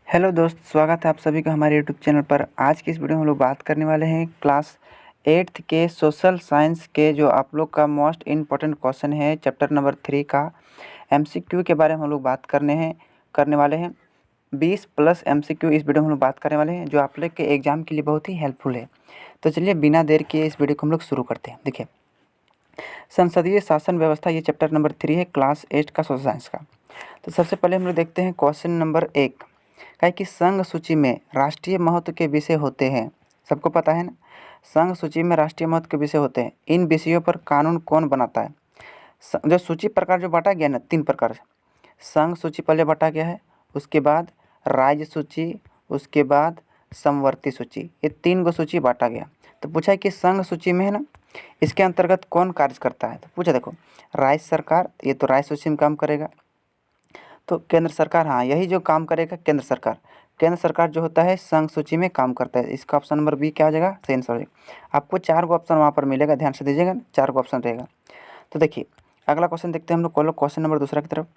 Hello दोस्त, स्वागत है आप सभी का हमारे यूट्यूब चैनल पर। आज की इस वीडियो में हम लोग बात करने वाले हैं क्लास 8th के सोशल साइंस के जो आप लोग का मोस्ट इम्पोर्टेंट क्वेश्चन है चैप्टर नंबर 3 का एमसीक्यू के बारे में हम लोग बात करने वाले हैं। 20 प्लस एमसीक्यू इस वीडियो में हम लोग बात करने वाले हैं जो आप लोग के एग्जाम के लिए बहुत ही हेल्पफुल है। तो चलिए बिना देर किए इस वीडियो को हम लोग शुरू करते हैं। देखिए, संसदीय शासन व्यवस्था, ये चैप्टर नंबर 3 है क्लास 8 का सोशल साइंस का। तो सबसे पहले हम लोग देखते हैं क्वेश्चन नंबर 1 का कि संघ सूची में राष्ट्रीय महत्व के विषय होते हैं। सबको पता है ना, संघ सूची में राष्ट्रीय महत्व के विषय होते हैं। इन विषयों पर कानून कौन बनाता है? जो सूची प्रकार जो बांटा गया ना, 3 प्रकार से। संघ सूची पहले बांटा गया है, उसके बाद राज्य सूची, उसके बाद समवर्ती सूची, ये 3 गो सूची बांटा गया। तो पूछा है कि संघ सूची में है ना, इसके अंतर्गत कौन कार्य करता है? तो पूछा, देखो राज्य सरकार, ये तो राज्य सूची में काम करेगा। तो केंद्र सरकार, हाँ यही जो काम करेगा केंद्र सरकार। केंद्र सरकार जो होता है संघ सूची में काम करता है। इसका ऑप्शन नंबर बी क्या हो जाएगा? सही आंसर हो जाएगा। आपको 4 गो ऑप्शन वहाँ पर मिलेगा, ध्यान से दीजिएगा, 4 गो ऑप्शन रहेगा। तो देखिए अगला क्वेश्चन देखते हैं हम लोग। क्वेश्चन नंबर दूसरा की तरफ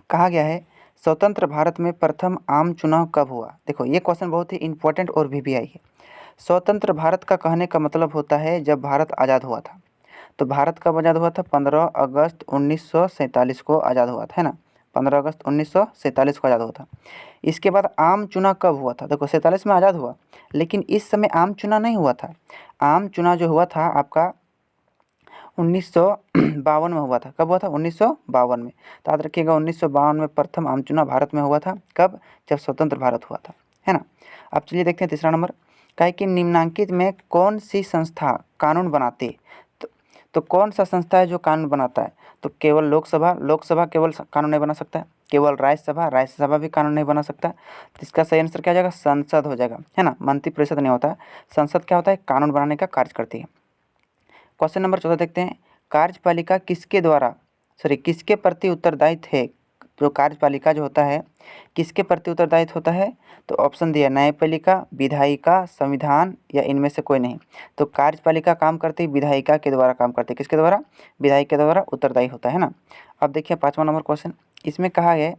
कहा गया है, स्वतंत्र भारत में प्रथम आम चुनाव कब हुआ? देखो ये क्वेश्चन बहुत ही इंपॉर्टेंट और वीवीआई है। स्वतंत्र भारत का कहने का मतलब होता है जब भारत आज़ाद हुआ था। तो भारत कब आज़ाद हुआ था? 15 अगस्त 1947 को आज़ाद हुआ था, है ना। 15 अगस्त 1947 को आज़ाद हुआ था। इसके बाद आम चुनाव कब हुआ था? देखो 47 में आज़ाद हुआ, लेकिन इस समय आम चुनाव नहीं हुआ था। आम चुनाव जो हुआ था आपका 1952 में हुआ था। कब हुआ था? 1952 में। तो याद रखिएगा 1952 में प्रथम आम चुनाव भारत में हुआ था। कब? जब स्वतंत्र भारत हुआ था, है ना। अब चलिए देखते हैं तीसरा नंबर का है कि निम्नलिखित में कौन सी संस्था कानून बनाती? तो कौन सा संस्था है जो कानून बनाता है? तो केवल लोकसभा केवल कानून नहीं बना सकता है। केवल राज्यसभा भी कानून नहीं बना सकता। तो इसका सही आंसर क्या हो जाएगा? संसद हो जाएगा, है ना। मंत्रिपरिषद नहीं होता है, संसद क्या होता है? कानून बनाने का कार्य करती है। क्वेश्चन नंबर 14 देखते हैं, कार्यपालिका किसके प्रति उत्तरदायित्व है? जो कार्यपालिका जो होता है किसके प्रति उत्तरदायित्व होता है? तो ऑप्शन दिया, न्यायपालिका, विधायिका, संविधान या इनमें से कोई नहीं। तो कार्यपालिका काम करती है विधायिका के द्वारा काम करती है। किसके द्वारा? विधायिका के द्वारा उत्तरदायी होता है ना। अब देखिए 5वां नंबर क्वेश्चन, इसमें कहा है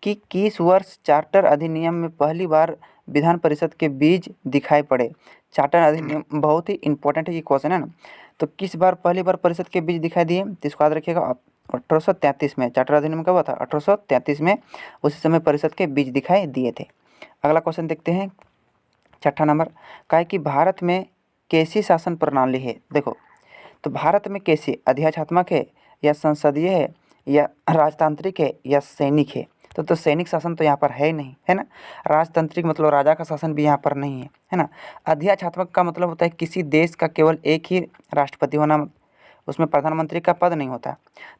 कि किस वर्ष चार्टर अधिनियम में पहली बार विधान परिषद के बीज दिखाई पड़े? चार्टर अधिनियम बहुत ही इंपॉर्टेंट है, ये क्वेश्चन है ना। तो किस बार पहली बार परिषद के बीज दिखाई दिए? तो इसको याद रखिएगा, 1833 में। चार्टर अधिनियम कब हुआ था? 1833 में। उसी समय परिषद के बीज दिखाई दिए थे। अगला क्वेश्चन देखते हैं, 6ठा नंबर का है कि भारत में कैसी शासन प्रणाली है? देखो, तो भारत में कैसी, अध्यक्षात्मक है या संसदीय है या राजतांत्रिक है या सैनिक है? तो सैनिक शासन तो यहाँ पर है ही नहीं, है ना। राजतांत्रिक मतलब राजा का शासन भी यहाँ पर नहीं है ना। अध्यक्षात्मक का मतलब होता है किसी देश का केवल एक ही राष्ट्रपति होना, उसमें प्रधानमंत्री का पद नहीं होता।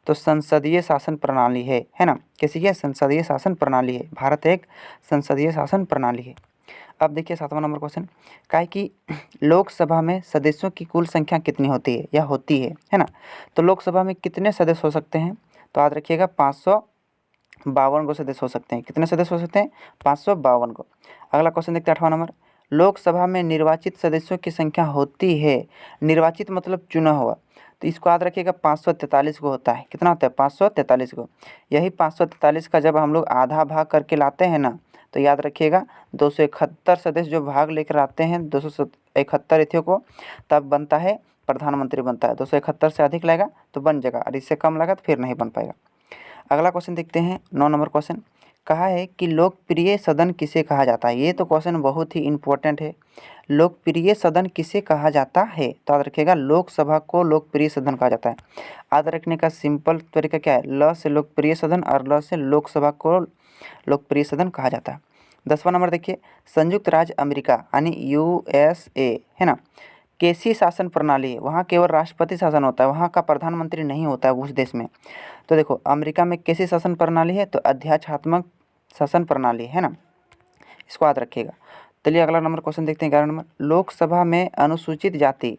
तो संसदीय शासन प्रणाली है ना। कैसी है? संसदीय शासन प्रणाली है। भारत एक संसदीय शासन प्रणाली है। अब देखिए 7वां नंबर क्वेश्चन का है कि लोकसभा में सदस्यों की कुल संख्या कितनी होती है या होती है ना। तो लोकसभा में कितने सदस्य हो सकते हैं? तो याद रखिएगा 552 गो सदस्य हो सकते हैं। कितने सदस्य हो सकते हैं? 552 गो। अगला क्वेश्चन देखते हैं 8वां नंबर, लोकसभा में निर्वाचित सदस्यों की संख्या होती है, निर्वाचित मतलब चुना हुआ, तो इसको याद रखिएगा 543 गो होता है। कितना होता है? 543 गो। यही 543 का जब हम लोग आधा भाग करके लाते हैं ना, तो याद रखिएगा 271 सदस्य जो भाग लेकर आते हैं 271 इथियों को, तब बनता है प्रधानमंत्री बनता है। 271 से अधिक लगेगा तो बन जाएगा, और इससे कम लगा तो फिर नहीं बन पाएगा। अगला क्वेश्चन देखते हैं 9 नंबर क्वेश्चन, कहा है कि लोकप्रिय सदन किसे कहा जाता है? ये तो क्वेश्चन बहुत ही इंपॉर्टेंट है। लोकप्रिय सदन किसे कहा जाता है? तो याद रखिएगा लोकसभा को लोकप्रिय सदन कहा जाता है। याद रखने का सिंपल तरीका क्या है? ल से लोकप्रिय सदन और ल से लोकसभा को लोकप्रिय सदन कहा जाता है। 10वां नंबर देखिए, संयुक्त राज्य अमेरिका यानी यूएसए, है ना, कैसी शासन प्रणाली है? वहाँ केवल राष्ट्रपति शासन होता है, वहाँ का प्रधानमंत्री नहीं होता है उस देश में। तो देखो अमेरिका में कैसी शासन प्रणाली है? तो अध्यक्षात्मक शासन प्रणाली है ना, इसको याद रखिएगा। चलिए अगला नंबर क्वेश्चन देखते हैं 11 नंबर, लोकसभा में अनुसूचित जाति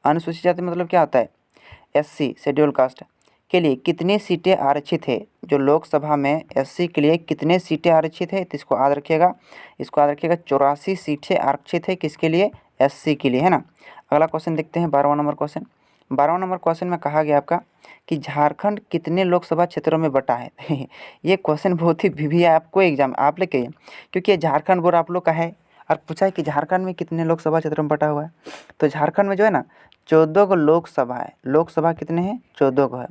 मतलब क्या होता है? एससी, शेड्यूल कास्ट के लिए कितनी सीटें आरक्षित है? जो लोकसभा में एससी के लिए कितने सीटें आरक्षित है? तो इसको याद रखिएगा, 84 सीटें आरक्षित है। किसके लिए? एससी के लिए, है ना। अगला क्वेश्चन देखते हैं 12वां नंबर क्वेश्चन 12वां नंबर क्वेश्चन में कहा गया आपका कि झारखंड कितने लोकसभा क्षेत्रों में बटा है। ये क्वेश्चन बहुत ही भी है आपको एग्जाम आप लेके, क्योंकि ये झारखंड बोर्ड आप लोग का है और पूछा है कि झारखंड में कितने लोकसभा क्षेत्रों में बटा हुआ है। तो झारखंड में जो है ना 14 गो लोकसभा है। लोकसभा कितने हैं? 14 गो है।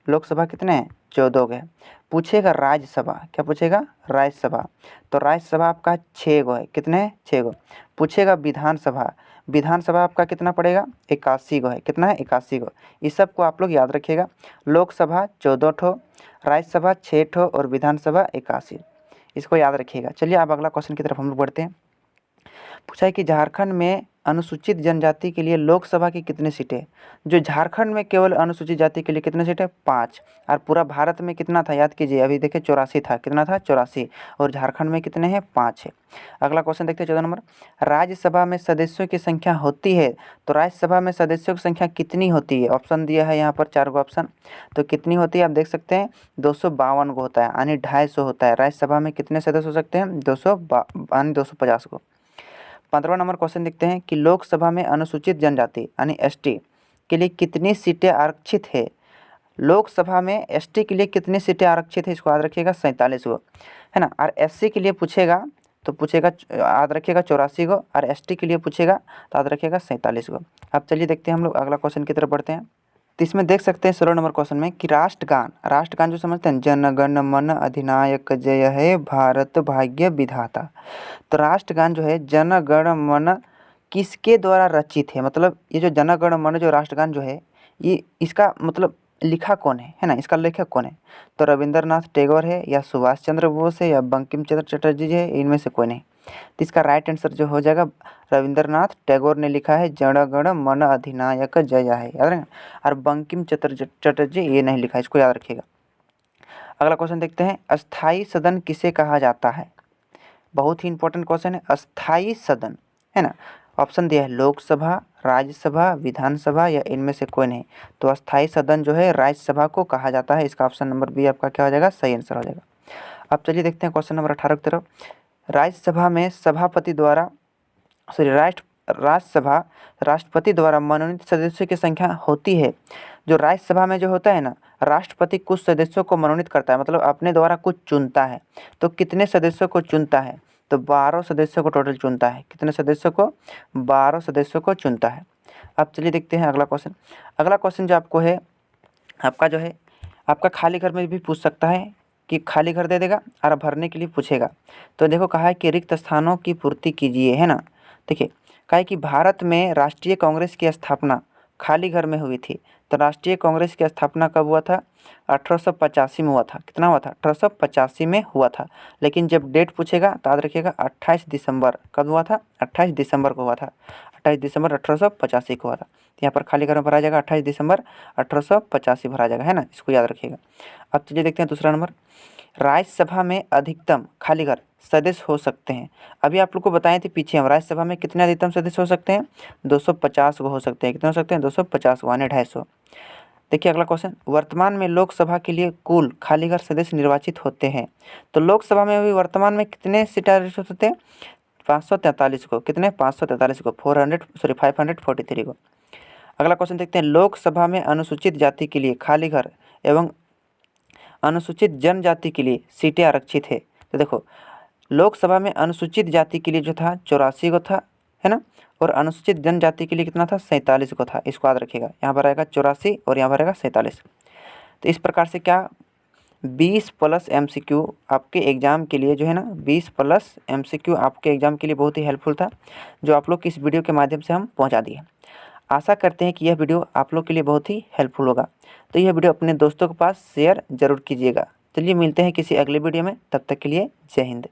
लोकसभा कितने हैं? 14 गो है। पूछेगा राज्यसभा, क्या पूछेगा? राज्यसभा। तो राज्यसभा आपका 6 गो है। कितने हैं? 6 गो। पूछेगा विधानसभा, विधानसभा आपका कितना पड़ेगा? 81 गो है। कितना है? 81 गो। इस सब को आप लोग याद रखिएगा। लोकसभा 14 ठो, राज्यसभा 6 ठो और विधानसभा 81। इसको याद रखिएगा। चलिए अब अगला क्वेश्चन की तरफ हम लोग बढ़ते हैं। पूछा है कि झारखंड में अनुसूचित जनजाति के लिए लोकसभा की कितनी सीटें? जो झारखंड में केवल अनुसूचित जाति के लिए कितने सीटें? 5। और पूरा भारत में कितना था? याद कीजिए, अभी देखिए 84 था। कितना था? 84। और झारखंड में कितने हैं? 5 है। अगला क्वेश्चन देखते हैं 14 नंबर। राज्यसभा में सदस्यों की संख्या होती है, तो राज्यसभा में सदस्यों की संख्या कितनी होती है? ऑप्शन दिया है यहाँ पर 4 गो ऑप्शन। तो कितनी होती है आप देख सकते हैं, 252 गो होता है, यानी 250 होता है। राज्यसभा में कितने सदस्य हो सकते हैं? 250 गो। 15वां नंबर क्वेश्चन देखते हैं कि लोकसभा में अनुसूचित जनजाति यानी एसटी के लिए कितनी सीटें आरक्षित है? लोकसभा में एसटी के लिए कितनी सीटें आरक्षित है? इसको याद रखिएगा, 47 गो है ना। और एससी के लिए पूछेगा तो पूछेगा, याद रखिएगा 84 गो। और एसटी के लिए पूछेगा तो याद रखिएगा 47 गो। अब चलिए देखते हैं हम लोग अगला क्वेश्चन की तरफ बढ़ते हैं। तो इसमें देख सकते हैं 16 नंबर क्वेश्चन में कि राष्ट्रगान जो समझते हैं, जन गण मन अधिनायक जय हे भारत भाग्य विधाता। तो राष्ट्रगान जो है जन गण मन किसके द्वारा रचित है? मतलब ये जो जन गण मन जो राष्ट्रगान जो है, ये इसका मतलब लिखा कौन है ना? इसका लेखक कौन है? तो रविंद्रनाथ टैगोर है, या सुभाष चंद्र बोस है, या बंकिम चंद्र चटर्जी है। इनमें से कोई नहीं। तो इसका राइट आंसर जो हो जाएगा, रविंद्रनाथ टैगोर ने लिखा है जन गण मन अधिनायक जय है, याद रखें। और बंकिम चंद्र चटर्जी ये नहीं लिखा है, इसको याद रखिएगा। अगला क्वेश्चन देखते हैं, अस्थाई सदन किसे कहा जाता है? बहुत ही इंपॉर्टेंट क्वेश्चन है। अस्थाई सदन है ना, ऑप्शन दिया है लोकसभा, राज्यसभा, विधानसभा या इनमें से कोई नहीं। तो अस्थाई सदन जो है राज्यसभा को कहा जाता है। इसका ऑप्शन नंबर बी आपका क्या हो जाएगा? सही आंसर हो जाएगा। अब चलिए देखते हैं क्वेश्चन नंबर 18 की तरफ। राज्यसभा में सभापति द्वारा राज्यसभा राष्ट्रपति द्वारा मनोनीत सदस्यों की संख्या होती है। जो राज्यसभा में जो होता है ना, राष्ट्रपति कुछ सदस्यों को मनोनीत करता है, मतलब अपने द्वारा कुछ चुनता है। तो कितने सदस्यों को चुनता है? तो 12 सदस्यों को टोटल चुनता है। कितने सदस्यों को? 12 सदस्यों को चुनता है। अब चलिए देखते हैं अगला क्वेश्चन। अगला क्वेश्चन जो आपको है, आपका जो है आपका खाली घर में भी पूछ सकता है कि खाली घर दे देगा और भरने के लिए पूछेगा। तो देखो कहा है कि रिक्त स्थानों की पूर्ति कीजिए, है ना। देखिए कहा है कि भारत में राष्ट्रीय कांग्रेस की स्थापना खाली घर में हुई थी। तो राष्ट्रीय कांग्रेस की स्थापना कब हुआ था? 1885 में हुआ था। कितना हुआ था? 1885 में हुआ था। लेकिन जब डेट पूछेगा तो याद रखिएगा 28 दिसंबर। कब हुआ था? 28 दिसंबर को हुआ था। 28 दिसंबर 1885 को हुआ था। यहाँ पर खाली घर में भरा जाएगा 28 दिसंबर 1885 भरा जाएगा, है ना। इसको याद रखिएगा। अब चलिए देखते हैं दूसरा नंबर। राज्यसभा में अधिकतम खाली घर सदस्य हो सकते हैं। अभी आप लोग को बताए थे पीछे हम, राज्यसभा में कितने अधिकतम सदस्य हो सकते हैं? 250 को हो सकते हैं। कितने हो सकते हैं? 250 को, यानी 250। देखिए अगला क्वेश्चन, वर्तमान में लोकसभा के लिए कुल खाली घर सदस्य निर्वाचित होते हैं। तो लोकसभा में अभी वर्तमान में कितने सीटें आरक्षित होते हैं? 543 को। कितने? 543 को, 543 को। अगला क्वेश्चन देखते हैं, लोकसभा में अनुसूचित जाति के लिए खाली घर एवं अनुसूचित जनजाति के लिए सीटें आरक्षित है। तो देखो लोकसभा में अनुसूचित जाति के लिए जो था 84 को था, है ना। और अनुसूचित जनजाति के लिए कितना था? 47 को था। इसको याद रखिएगा। यहाँ पर आएगा 84 और यहाँ पर आएगा 47। तो इस प्रकार से क्या 20 प्लस MCQ आपके एग्ज़ाम के लिए जो है ना, 20 प्लस MCQ आपके एग्ज़ाम के लिए बहुत ही हेल्पफुल था, जो आप लोग की इस वीडियो के माध्यम से हम पहुँचा दिए। आशा करते हैं कि यह वीडियो आप लोग के लिए बहुत ही हेल्पफुल होगा। तो यह वीडियो अपने दोस्तों के पास शेयर ज़रूर कीजिएगा। चलिए मिलते हैं किसी अगले वीडियो में, तब तक के लिए जय हिंद।